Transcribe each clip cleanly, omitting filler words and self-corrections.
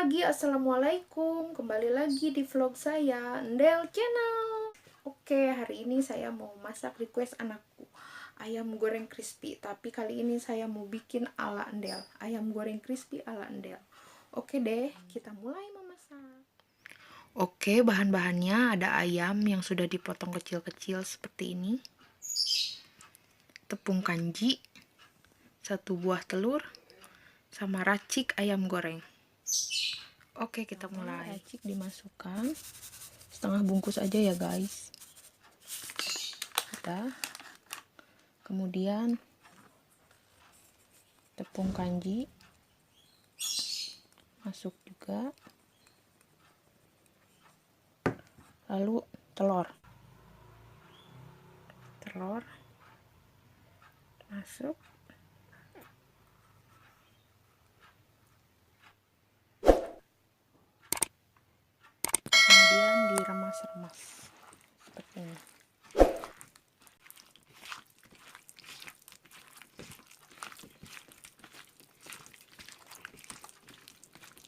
lagi, assalamualaikum. Kembali lagi di vlog saya, Ndel Channel. Oke, hari ini saya mau masak request anakku, ayam goreng crispy. Tapi kali ini saya mau bikin ala Ndel, ayam goreng crispy ala Ndel. Oke deh, kita mulai memasak. Oke, bahan-bahannya ada ayam yang sudah dipotong kecil-kecil seperti ini, tepung kanji, 1 buah telur, sama racik ayam goreng. Oke, kita mulai. Racik dimasukkan setengah bungkus aja ya guys. Kemudian tepung kanji masuk juga, lalu telur masuk, kemudian diremas-remas seperti ini.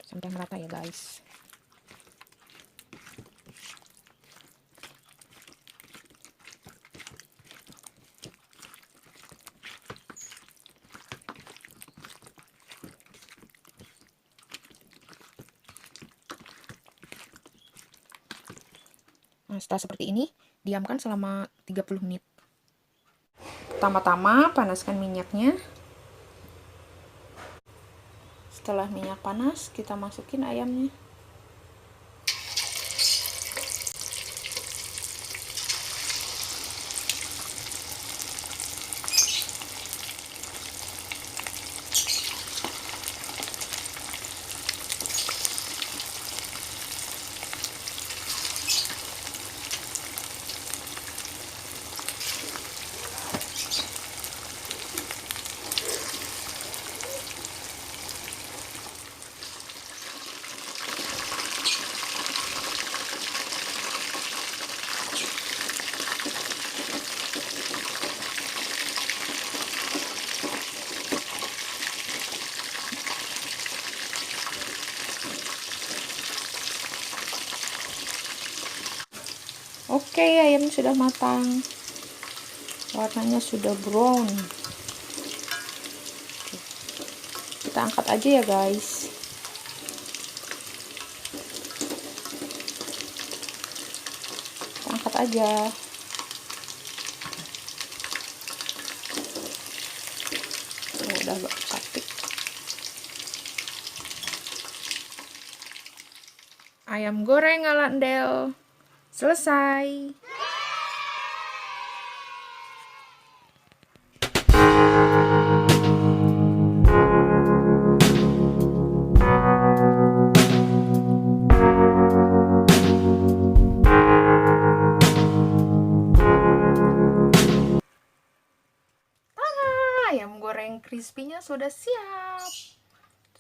Sampai merata ya guys. Nah, setelah seperti ini, diamkan selama 30 menit. Pertama-tama panaskan minyaknya. Setelah minyak panas, kita masukin ayamnya. Oke, ayamnya sudah matang. Warnanya sudah brown. Kita angkat aja ya guys. Kita angkat aja. Udah ketik. Ayam goreng ala Ndel selesai. Ayam goreng crispy-nya sudah siap.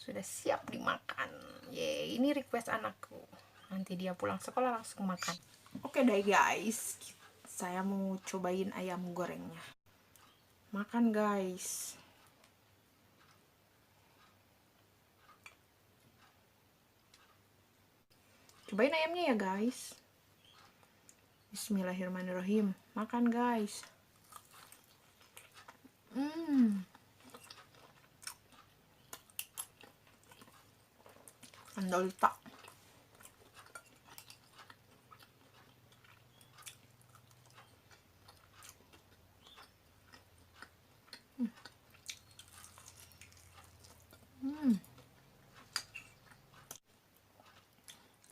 Sudah siap dimakan. Yeay, ini request anakku. Nanti dia pulang sekolah langsung makan. Oke deh guys, saya mau cobain ayam gorengnya. Makan guys. Cobain ayamnya ya guys. Bismillahirrahmanirrahim. Makan guys. Andalita.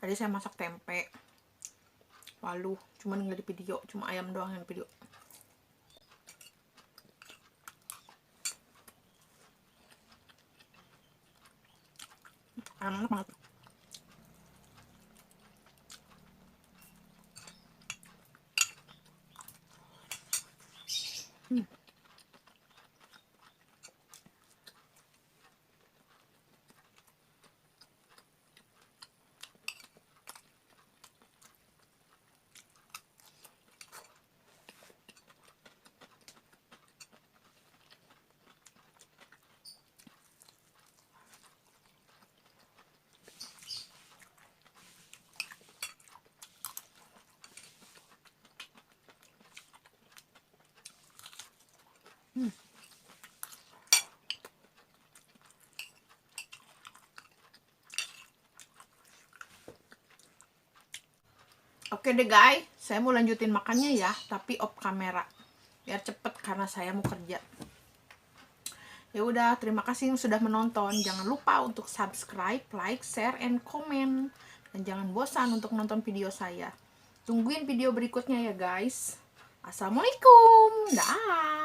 Tadi saya masak tempe. Lalu cuman nggak di video, cuma ayam doang yang di video. Ayam enak banget. Oke deh guys, saya mau lanjutin makannya ya, tapi off kamera biar cepet karena saya mau kerja. Ya udah, terima kasih yang sudah menonton. Jangan lupa untuk subscribe, like, share, and comment. Dan jangan bosan untuk nonton video saya. Tungguin video berikutnya ya guys. Assalamualaikum. Dah.